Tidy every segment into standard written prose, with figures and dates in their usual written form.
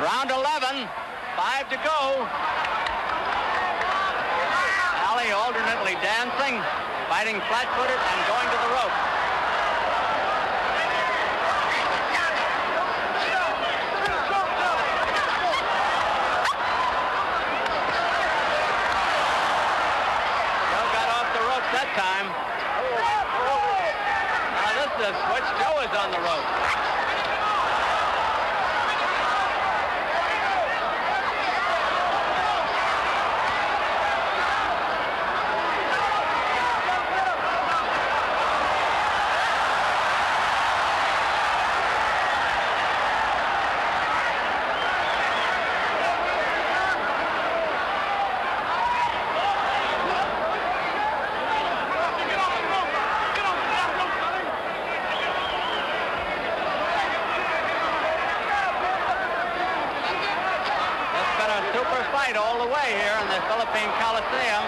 Round 11, 5 to go. Ali alternately dancing, fighting flat-footed, and going to the rope. Joe got off the ropes that time. Now this is a switch. Joe is on the rope. All the way here in the Philippine Coliseum.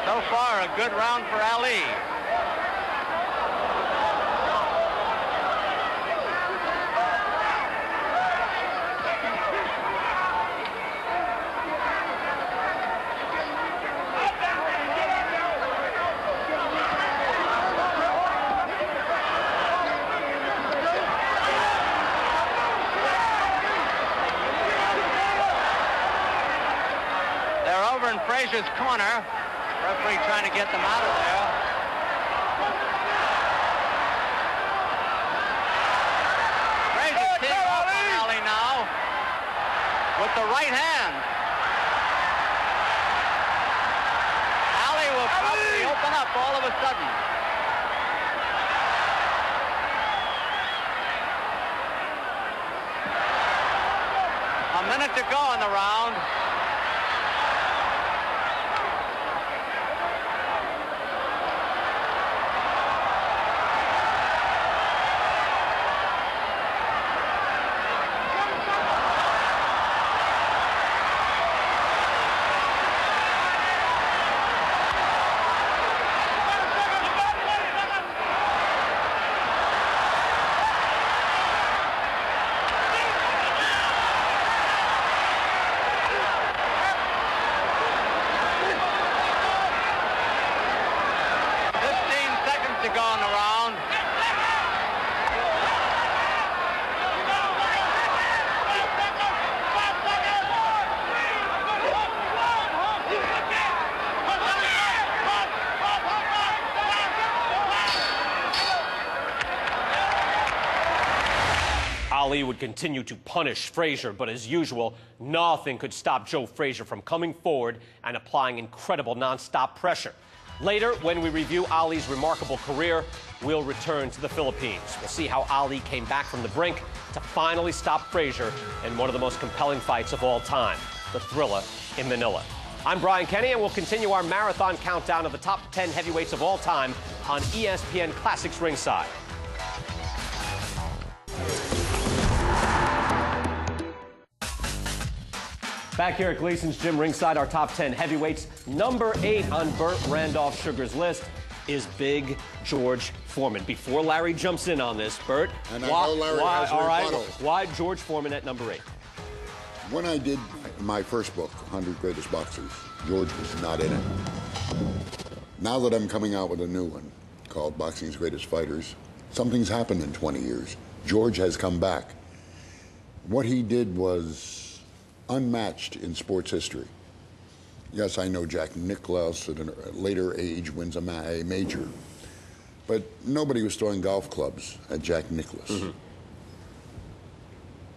So far, a good round for Ali. In Frazier's corner, referee trying to get them out of there. Frazier teeing off on Ali now with the right hand. Ali will probably open up all of a sudden. A minute to go in the round. Ali would continue to punish Frazier, but as usual, nothing could stop Joe Frazier from coming forward and applying incredible non-stop pressure. Later, when we review Ali's remarkable career, we'll return to the Philippines. We'll see how Ali came back from the brink to finally stop Frazier in one of the most compelling fights of all time, the Thriller in Manila. I'm Brian Kenny, and we'll continue our marathon countdown of the top 10 heavyweights of all time on ESPN Classics Ringside. Back here at Gleason's Gym ringside, our top 10 heavyweights. Number 8 on Burt Randolph Sugar's list is Big George Foreman. Before Larry jumps in on this, Burt, and I know Larry has a rebuttal. Why George Foreman at number 8? When I did my first book, 100 Greatest Boxers, George was not in it. Now that I'm coming out with a new one called Boxing's Greatest Fighters, something's happened in 20 years. George has come back. What he did was unmatched in sports history. Yes, I know Jack Nicklaus at a later age wins a major, but nobody was throwing golf clubs at Jack Nicklaus.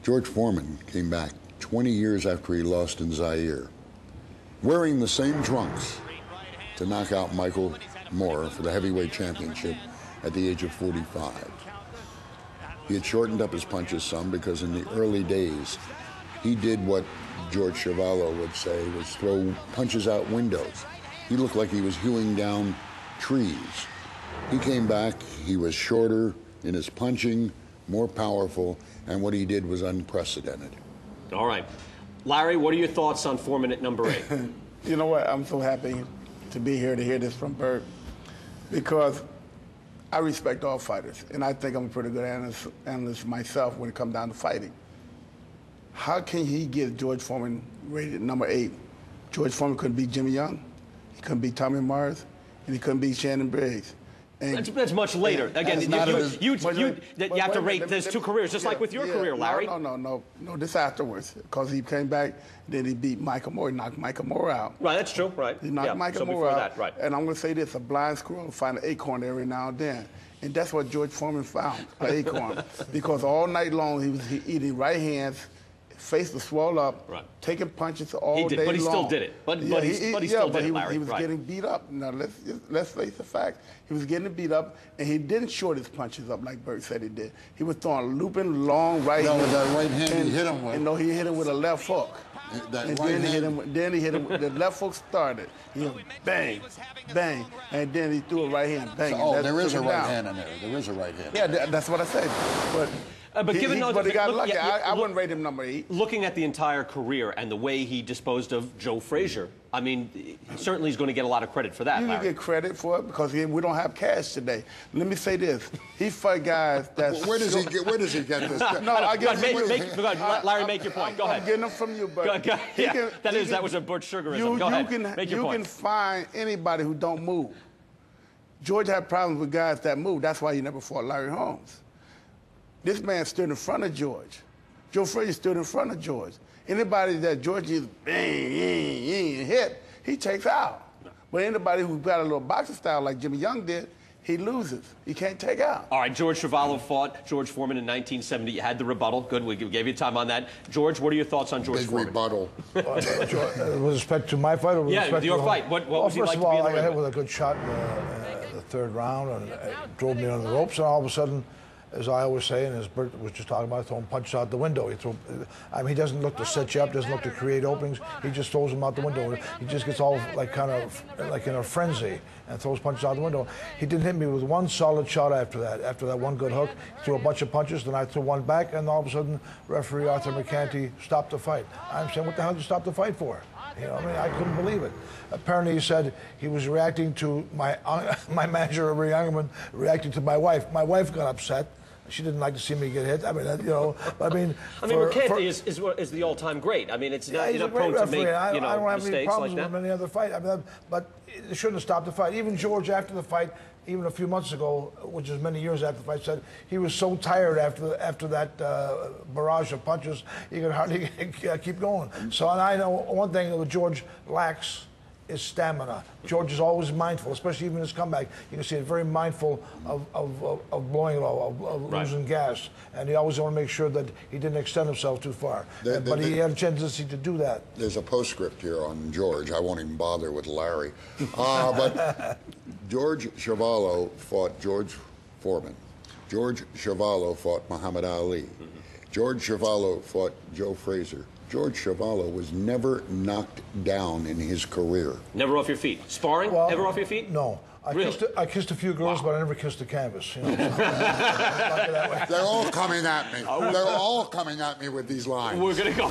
George Foreman came back 20 years after he lost in Zaire, wearing the same trunks to knock out Michael Moore for the heavyweight championship at the age of 45. He had shortened up his punches some because in the early days, he did what George Chuvalo would say was throw punches out windows. He looked like he was hewing down trees. He came back, he was shorter in his punching, more powerful, and what he did was unprecedented. All right. Larry, what are your thoughts on Foreman at number 8? You know what? I'm so happy to be here to hear this from Bert, because I respect all fighters, and I think I'm a pretty good analyst myself when it comes down to fighting. How can he get George Foreman rated number 8? George Foreman couldn't beat Jimmy Young, he couldn't beat Tommy Mars, and he couldn't beat Shannon Briggs. And that's much later. Again, you have to rate those two careers, just like with your career, Larry. No, this afterwards, because he came back, then he beat Michael Moore, he knocked Michael Moore out. Right, that's true, right. He knocked Michael Moore out, right. And I'm going to say this, a blind squirrel will find an acorn every now and then. And that's what George Foreman found, an acorn. Because all night long he was eating right hands, face was swelled up, taking punches all day long. But he still did it. But he still did it, Larry. He was getting beat up. Now, let's face the fact. He was getting beat up, and he didn't short his punches up like Bert said he did. He was throwing looping, long right hand. With that right hand he hit him with. And no, he hit him with a left hook. Then he hit him. The left hook started. He went bang, bang, and then he threw a right hand, bang. So, there is a right hand in there. There is a right hand. Yeah, that's what I said. But he got lucky. I wouldn't rate him number 8. Looking at the entire career and the way he disposed of Joe Frazier, I mean, certainly he's going to get a lot of credit for that, Larry. You get credit for it because we don't have cash today. Let me say this. He fought guys that... Where does he get this? No, I get Larry, make your point. Go ahead. I'm getting them from you, but... That was a Burt Sugarism. Go ahead. Make your point. You can find anybody who don't move. George had problems with guys that move. That's why he never fought Larry Holmes. This man stood in front of George. Joe Frazier stood in front of George. Anybody that George is bang, and hit, he takes out. But anybody who's got a little boxing style like Jimmy Young did, he loses. He can't take out. All right, George Chuvalo fought George Foreman in 1970. You had the rebuttal. Good, we gave you time on that. George, what are your thoughts on George Foreman? Rebuttal. With respect to my fight? Or with respect your to fight. What was he like to be in the ring? First of all, I got hit with a good shot in the third round, and it drove me on the ropes, and all of a sudden, as I always say, and as Bert was just talking about, throwing punches out the window. He doesn't look to set you up, doesn't look to create openings. He just throws them out the window. He just gets all like in a frenzy and throws punches out the window. He didn't hit me with one solid shot after that. After that one good hook, he threw a bunch of punches, then I threw one back, and all of a sudden, referee Arthur McCanty stopped the fight. I'm saying, what the hell did you stop the fight for? You know, I mean, I couldn't believe it. Apparently, he said he was reacting to my manager, Ray Youngerman, reacting to my wife. My wife got upset. She didn't like to see me get hit. I mean, McCanty is the all-time great. I mean, it's not, you're not prone to make I don't have mistakes any problems like that. with any other fight. I mean, but it shouldn't have stopped the fight. Even George, after the fight, even a few months ago, which is many years after the fight, said he was so tired after that barrage of punches, he could hardly keep going. So, and I know one thing that George lacks is stamina. George is always mindful, especially even his comeback. You can see he's very mindful of blowing low, of losing gas, and he always want to make sure that he didn't extend himself too far. But he had a tendency to do that. There's a postscript here on George. I won't even bother with Larry. But George Chuvalo fought George Foreman. George Chuvalo fought Muhammad Ali. George Chuvalo fought Joe Frazier. George Chuvalo was never knocked down in his career. Never off your feet. Sparring? Well, never off your feet? No. I kissed a few girls, but I never kissed the canvas. You know, They're all coming at me. They're all coming at me with these lines. We're going to go.